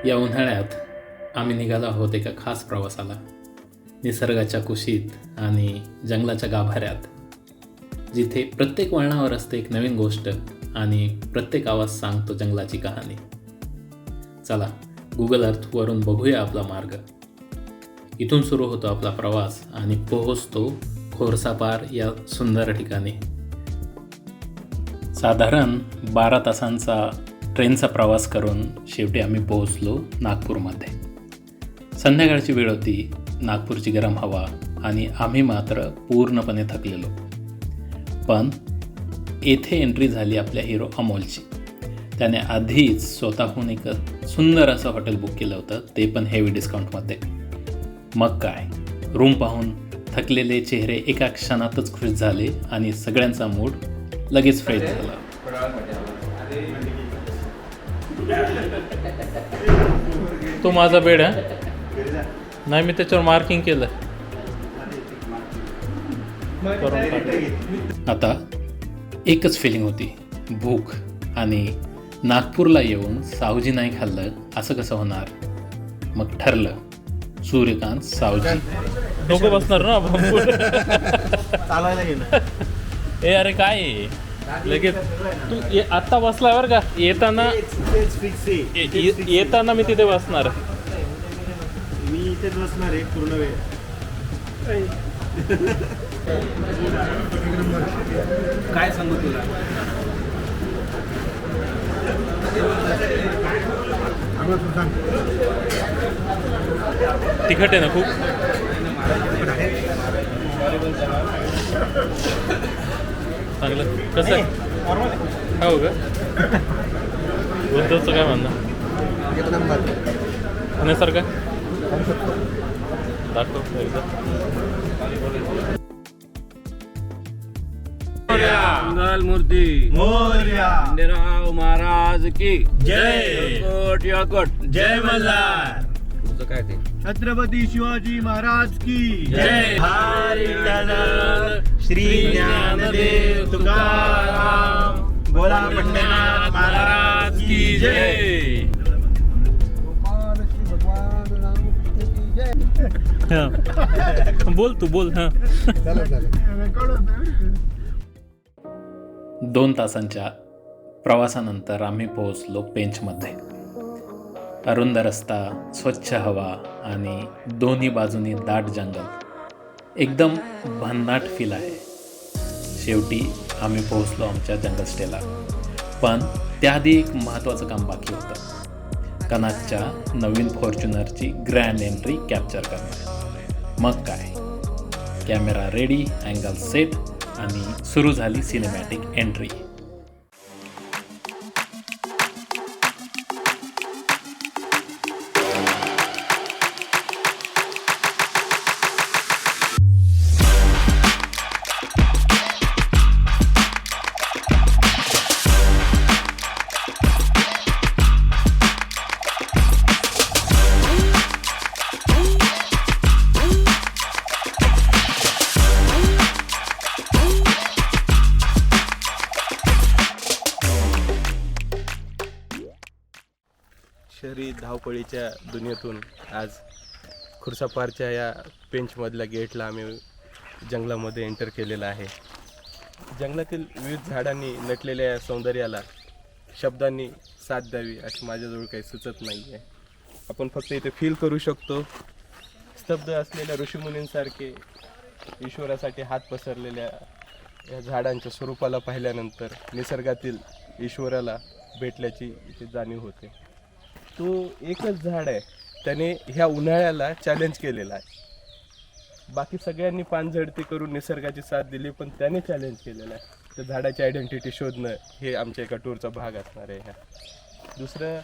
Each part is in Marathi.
या उन्हाळ्यात आम्ही निघालो आहोत एका खास प्रवासाला. निसर्गाच्या कुशीत आणि जंगलाच्या गाभाऱ्यात, जिथे प्रत्येक वळणावर असते एक नवीन गोष्ट आणि प्रत्येक आवाज सांगतो जंगलाची कहाणी. चला, गुगल अर्थवरून बघूया आपला मार्ग. इथून सुरू होतो आपला प्रवास आणि पोहोचतो खोरसापार या सुंदर ठिकाणी. साधारण 12 तासांचा ट्रेनचा प्रवास करून शेवटी आम्ही पोहोचलो नागपूरमध्ये. संध्याकाळची वेळ होती, नागपूरची गरम हवा आणि आम्ही मात्र पूर्णपणे थकलेलो. पण येथे एंट्री झाली आपल्या हिरो अमोलची. त्याने आधीच स्वतःहून एक सुंदर असं हॉटेल बुक केलं होतं, ते पण हेवी डिस्काउंटमध्ये. मग काय, रूम पाहून थकलेले चेहरे एका क्षणातच खुश झाले आणि सगळ्यांचा मूड लगेच फ्रेश झाला. तो माझा बेड आहे नाही, मी त्याच्यावर मार्किंग केलं. आता एकच फिलिंग होती, भूक. आणि नागपूरला येऊन सावजी नाही खाल्लं असं कसं होणार. मग ठरलं, सूर्यकांत सावजी. डोकं बसणार ना चालवायला गेलं. ए अरे काय लगेच तू आत्ता बसला बरं का. येताना मी तिथे बसणार. मी इथेच बसणार आहे पूर्ण वेळ. काय सांगू तुला. तिखट आहे ना खूप. चांगलं कसं आहे? हो का. बुद्धचं काय म्हणणं पुण्यासारखं दाखव एकदा. मंगल मूर्ती मोरया. खंडेराव महाराज की जय. यळकोट यळकोट. जय मल्हार. तुझं काय ते छत्रपती शिवाजी महाराज की जय. हरी विठ्ठल श्री ज्ञानदेव तुकाराम बोला पंढरीनाथ महाराज की जय. बोल तू बोल. हां 2 तासांच्या प्रवासानंतर आम्ही पोहोचलो पेंचमध्ये. अरुंद रस्ता, स्वच्छ हवा आणि दोन्ही बाजूनी दाट जंगल. एकदम भन्नाट फील आहे. शेवटी आम्ही पोहोचलो आमच्या जंगल स्टेला. पण त्याआधी एक महत्त्वाचं काम बाकी होतं, कनाकच्या नवीन फॉर्च्युनरची ग्रँड एंट्री कॅप्चर करणे. मग काय, कॅमेरा रेडी, अँगल सेट आणि सुरू झाली सिनेमॅटिक एंट्री. शहरी धावपळीच्या दुनियेतून आज खुर्सापारच्या या पेंचमधल्या गेटला आम्ही जंगलामध्ये एंटर केलेला आहे. जंगलातील विविध झाडांनी नटलेल्या या सौंदर्याला शब्दांनी साथ द्यावी अशी माझ्याजवळ काही सुचत नाही आहे. आपण फक्त इथे फील करू शकतो. स्तब्ध असलेल्या ऋषीमुनींसारखे ईश्वरासाठी हात पसरलेल्या या झाडांच्या स्वरूपाला पाहिल्यानंतर निसर्गातील ईश्वराला भेटल्याची इथे जाणीव होते. तो एकच झाड आहे, त्याने ह्या उन्हाळ्याला चॅलेंज केलेला आहे. बाकी सगळ्यांनी पानझडती करून निसर्गाची साथ दिली, पण त्याने चॅलेंज केलेलं आहे. त्या झाडाची आयडेंटिटी शोधणं हे आमच्या एका टूरचा भाग असणार आहे. दुसरं,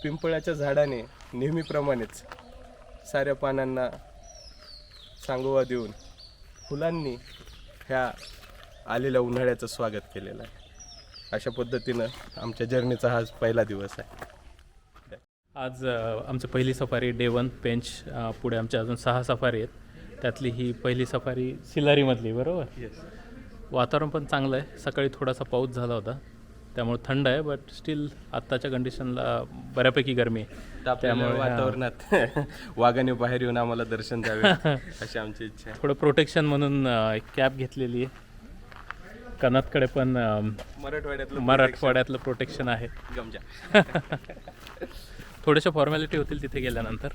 पिंपळाच्या झाडाने नेहमीप्रमाणेच साऱ्या पानांना सांगोवा देऊन फुलांनी ह्या आलेल्या उन्हाळ्याचं स्वागत केलेलं आहे. अशा पद्धतीनं आमच्या जर्नीचा हा पहिला दिवस आहे. आज आमची पहिली सफारी डे 1 पेंच. पुढे आमच्या अजून 6 सफारी आहेत. त्यातली ही पहिली सफारी सिलारीमधली, बरोबर? येस. वातावरण पण चांगलं आहे. सकाळी थोडासा पाऊस झाला होता, त्यामुळे थंड आहे, बट स्टील आत्ताच्या कंडिशनला बऱ्यापैकी गरमी आहे. त्यामुळे वातावरणात वाघाने बाहेर येऊन आम्हाला दर्शन द्यावे अशी आमची इच्छा आहे. थोडं प्रोटेक्शन म्हणून एक कॅप घेतलेली आहे. कनातकडे पण मराठवाड्यातलं प्रोटेक्शन आहे. गमजा. थोड्याशा फॉर्मॅलिटी होतील तिथे गेल्यानंतर.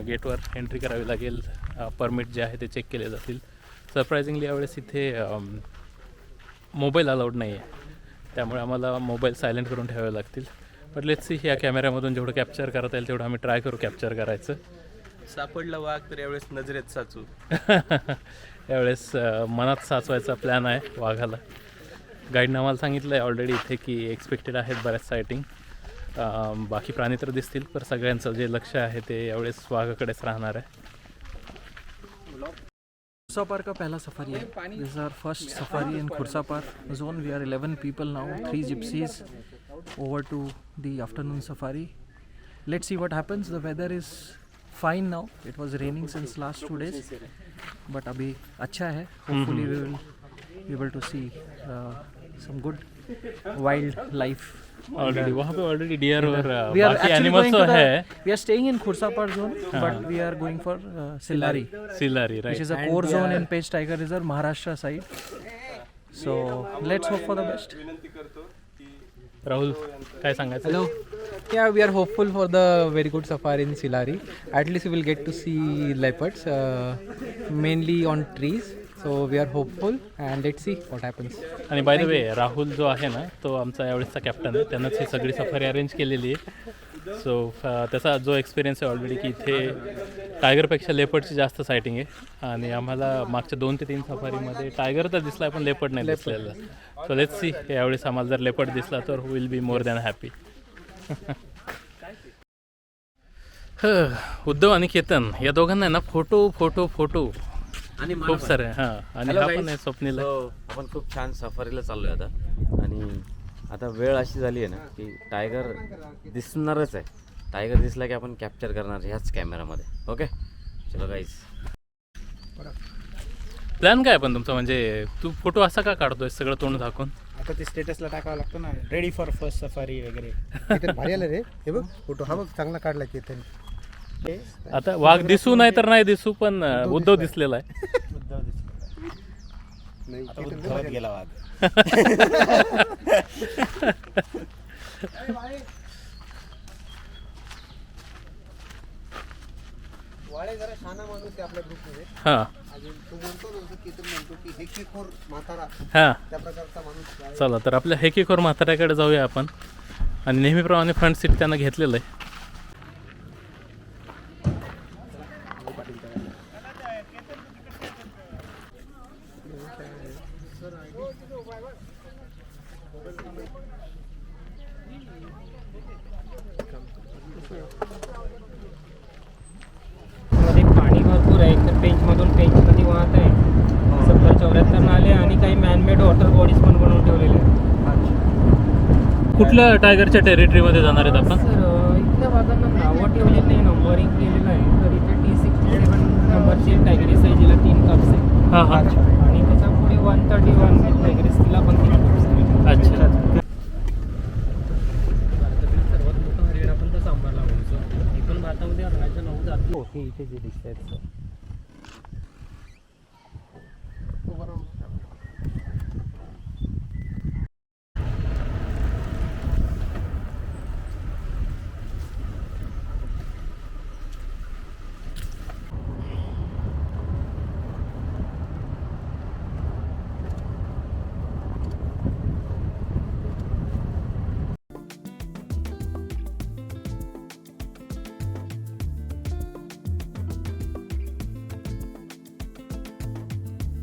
गेटवर एंट्री करावी लागेल, परमिट जे आहे ते चेक केले जातील. सरप्रायझिंगली यावेळेस इथे मोबाईल अलाउड नाही आहे, त्यामुळे आम्हाला मोबाईल सायलेंट करून ठेवावे लागतील. बट लेट्स सी, या कॅमेऱ्यामधून जेवढं कॅप्चर करता येईल तेवढं आम्ही ट्राय करू कॅप्चर करायचं. सापडला वाघ तर यावेळेस नजरेत साचू. यावेळेस मनात साचवायचा प्लॅन आहे वाघाला. गाईडनं आम्हाला सांगितलं आहे ऑलरेडी इथे की एक्सपेक्टेड आहेत बऱ्याच सायटिंग. बाकी प्राणी तर दिसतील, पण सगळ्यांचं जे लक्ष आहे ते यावेळेस वाघाकडेच राहणार आहे. खुर्सा पार का पहला सफारी है. This is our first safari in Khursapar zone. We are 11 people now, 3 gypsies over to the afternoon safari. Let's see what happens. The weather is fine now. It was raining since last 2 days, but अभी अच्छा है. Hopefully we will be able to see some good wildlife. Already वहाँ पे ऑलरेडी डियर और We are बाकी actually एनिमल्स going तो to है. we are staying in Khursa Par zone, but we are going for Sillari, Sillari which right. is a core zone in Page Tiger Reserve, Maharashtra side. So let's hope for the best. Rahul काय सांगायचं? Hello. Yeah, we are hopeful for the very good safari in Silari. At least we will get to see leopards, mainly on trees. So we are hopeful and let's see what happens. आणि बाय द वे राहुल जो आहे ना, तो आमचा यावेळेसचा कॅप्टन आहे. त्यानंच ही सगळी सफारी अरेंज केलेली आहे. सो त्याचा जो एक्सपिरियन्स आहे ऑलरेडी की इथे टायगरपेक्षा लेपर्डची जास्त सायटिंग आहे. आणि आम्हाला मागच्या 2 ते 3 सफारीमध्ये टायगर तर दिसला आहे पण लेपर्ड नाही दिसलेला. सो लेट्स सी, यावेळेस आम्हाला जर लेपर्ड दिसला तर will be more than happy. Uddhav आणि केतन या दोघांना आहे ना फोटो फोटो फोटो आणि खूप सारे. हां, आणि हा पण आहे स्वप्नील. आपण खूप छान सफारीला चाललोय आता. आणि आता वेळ अशी झाली आहे ना की टायगर दिसणारच आहे. टायगर दिसला की आपण कॅप्चर करणार ह्याच कॅमेरामध्ये. ओके, चलो गाईज. प्लॅन काय पण तुमचा? म्हणजे तू फोटो असा का काढतोय सगळं तोंड झाकून? आता ते स्टेटसला टाकावं लागतं ना, रेडी फॉर फर्स्ट सफारी वगैरे. किती भारी आलं रे. हे बघ फोटो, हा बघ चांगला काढला केतन. आता वाघ दिसू नाही तर नाही दिसू, पण उद्धव दिसलेला आहे. उद्धव दिसला. नाही आता उद्धवत गेला वाघ. वाळे जरा शाना माणूस आहे आपल्या ग्रुपमध्ये. हां अजून तो म्हणतो ना, केतन म्हणतो की हेकेखोर म्हातारा, हां, त्या प्रकारचा माणूस वाळे. चला तर आपल्या हेकेखोर म्हाताऱ्याकडे जाऊया आपण. आणि नेहमीप्रमाणे फ्रंट सीट त्यानं घेतलेलं आहे. मध्ये पाणी भरपूर आहे. तर पेंचमधून पेंच नदी वाहत आहे. 70-74 नाले आणि काही मॅनमेड वॉटर बॉडीज पण बनवून ठेवलेले आहेत. कुठल्या टायगरच्या टेरिटरीमध्ये जाणार आहेत आपण? सर इथल्या भागांना नावं ठेवलेलं नाही, नंबरिंग केलेलं आहे. तर इथे T67 नंबरची एक टायगरीस आहे जिला 3 कप्स आहे. हां हां, आणि त्याच्या पुढे 131 टायगरीस, तिला पण 3 कप्स आहे. अच्छा. भारतातील सर्वात मोठं हरिण आपण तर सांभाळला म्हणतो. ही पण भारतामध्ये हरणाच्या 9 जाती होते इथे जे दिसत आहेत.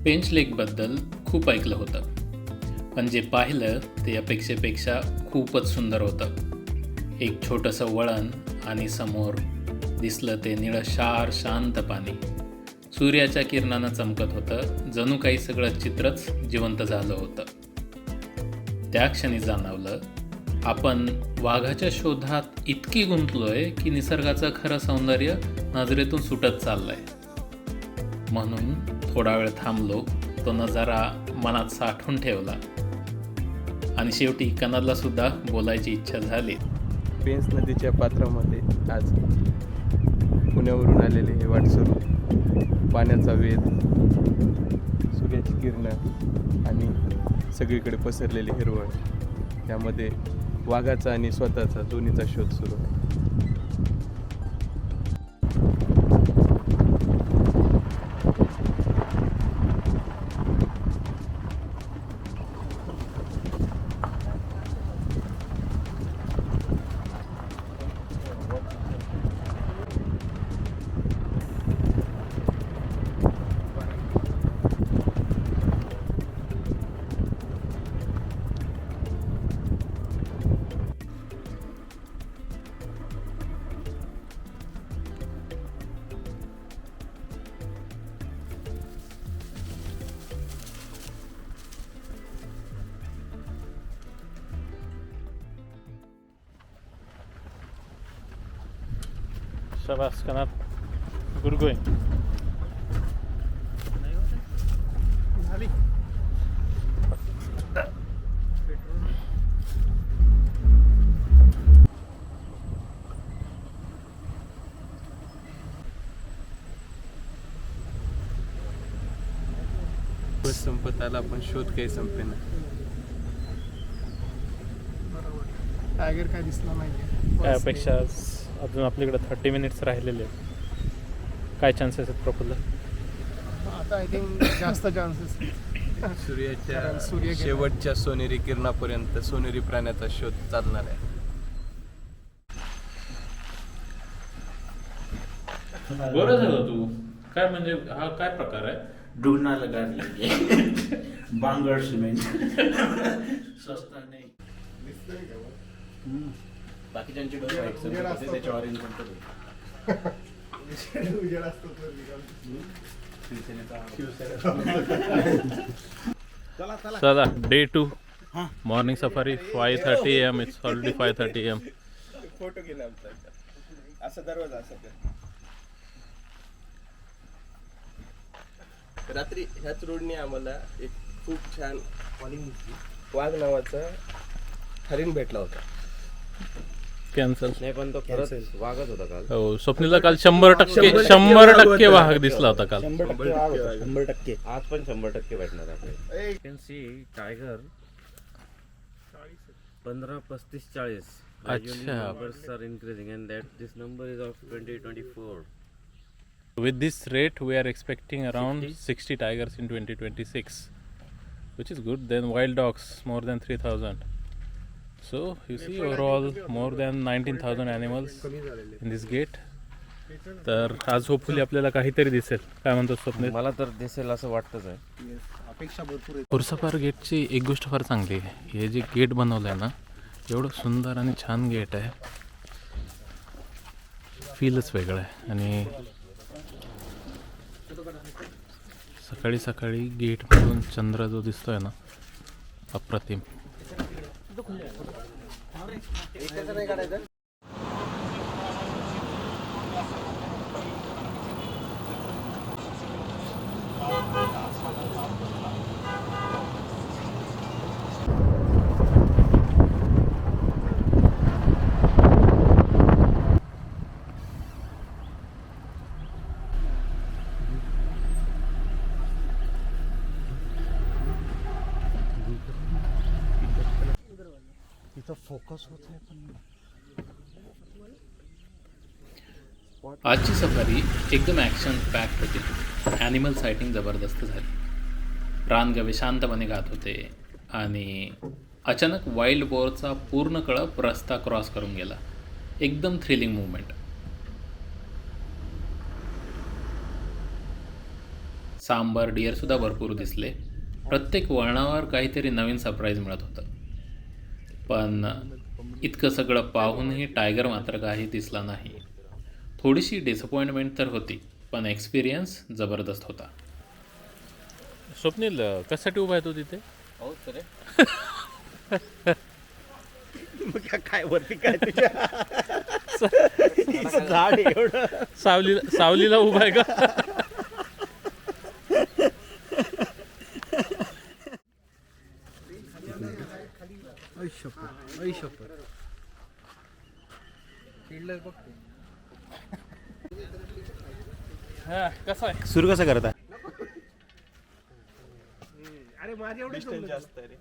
पेंच लेकबद्दल खूप ऐकलं होतं, पण जे पाहिलं ते अपेक्षेपेक्षा खूपच सुंदर होतं. एक छोटंसं वळण आणि समोर दिसलं ते निळशार शांत पाणी. सूर्याच्या किरणानं चमकत होतं. जणू काही सगळं चित्रच जिवंत झालं होतं. त्या क्षणी जाणवलं आपण वाघाच्या शोधात इतकी गुंतलोय की निसर्गाचं खरं सौंदर्य नजरेतून सुटत चाललंय. म्हणून थोडा वेळ थांबलो, तो नजारा मनात साठवून ठेवला आणि शेवटी कनालला सुद्धा बोलायची इच्छा झाली. पेंच नदीच्या पात्रामध्ये आज पुण्यावरून आलेले हे वाटसरू, पाण्याचा वेध, सूर्याची किरणं आणि सगळीकडे पसरलेली हिरवळ, यामध्ये वाघाचा आणि स्वतःचा दोन्हीचा शोध सुरू आहे. शाबास कनाल, गुड गोइंग. बस संपत आला पण शोध काही संपेना. टायगर काय दिसला नाही. काय अपेक्षा? अजून आपल्याकडे 30 मिनिट्स राहिलेले आहेत. काय चान्सेस आहेत प्रफुल्ल? आता आय थिंक जास्त चान्सेस. सूर्याच्या शेवटच्या सोनेरी किरणापर्यंत सोनेरी प्राण्याचा शोध चालणार आहे. बरं झालं तू. काय म्हणजे हा काय प्रकार आहे? ढूंढना लगा लेंगे बांगर सिमेंट सस्ता नाही. बाकीच्यांची डोळे त्याच्यावर चला, day 2 morning safari 5:30 AM. It's already 5:30 AM. Photo गेला आमचा असा दरवाजा असा. रात्री ह्याच रोडने आम्हाला एक खूप छान वाघ नावाचा हरिण भेटला होता. कॅन्सल. नाही पण तो खरंच वाघच होता काल. हो, स्वप्नीला काल 100% वाघ दिसला होता काल. 100%. आज पण 100% भेटणार आहे. You can see tiger 15, 35, 40. अच्छा. Numbers are increasing and that this number is of 2024. With this rate, we are expecting around 60 tigers in 2026, which is good. Then wild dogs, more than 3,000. So you see, overall more than 19,000 animals in this gate. तर आज होपफुली आपल्याला काहीतरी दिसेल. काय म्हणतो स्वप्नील? मला तर दिसेल असं वाटतंच आहे. अपेक्षा भरपूर. खुर्सापार गेटची एक गोष्ट फार चांगली आहे. हे जे गेट बनवलं आहे ना, एवढं सुंदर आणि छान गेट आहे. फीलच वेगळं आहे. आणि सकाळी सकाळी गेटमधून चंद्र जो दिसतोय ना, अप्रतिम. आजची सफारी एकदम ॲक्शन पॅक्ड होती. ॲनिमल सायटिंग जबरदस्त झाली. रानगवे शांतपणे गात होते आणि अचानक वाईल्ड बोरचा पूर्ण कळप रस्ता क्रॉस करून गेला. एकदम थ्रिलिंग मुवमेंट. सांबर डिअरसुद्धा भरपूर दिसले. प्रत्येक वळणावर काहीतरी नवीन सरप्राईज मिळत होतं. पण इतकं सगळं पाहूनही टायगर मात्र काही दिसला नाही. थोडीशी डिसअपॉइंटमेंट तर होती, पण एक्सपिरियन्स जबरदस्त होता. स्वप्नील, कशासाठी उभा आहे तू तिथे? हो सर. काय वरती काय तुझ्या झाड एवढं सावलीला उभा आहे का? सुरू कसं करता? अरे माझे एवढे डिस्टन्स जास्त आहे रे.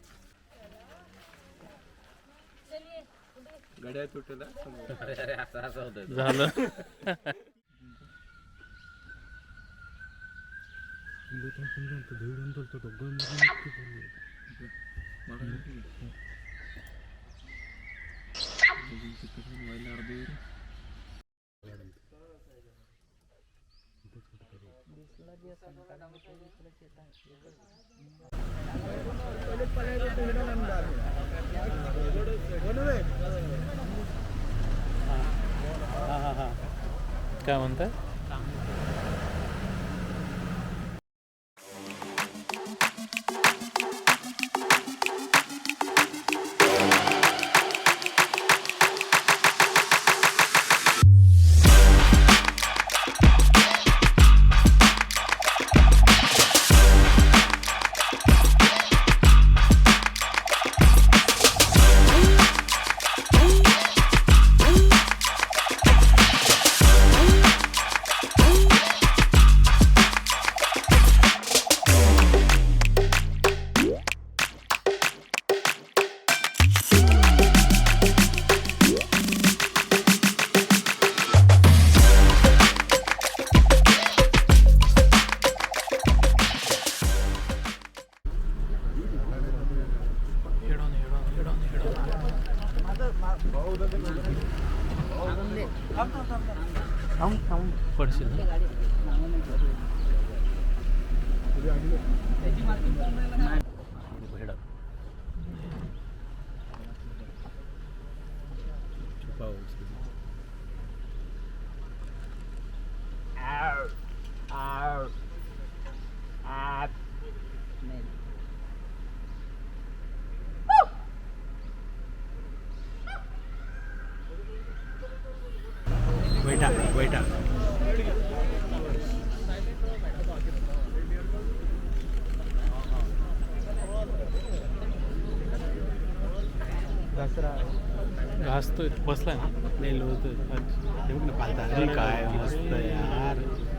गड्या तुटला झालं. काय म्हणताय? पडशील. बैठा बैठा. घासतोय बसलाय ना. नाही लोत. काय मस्त यार.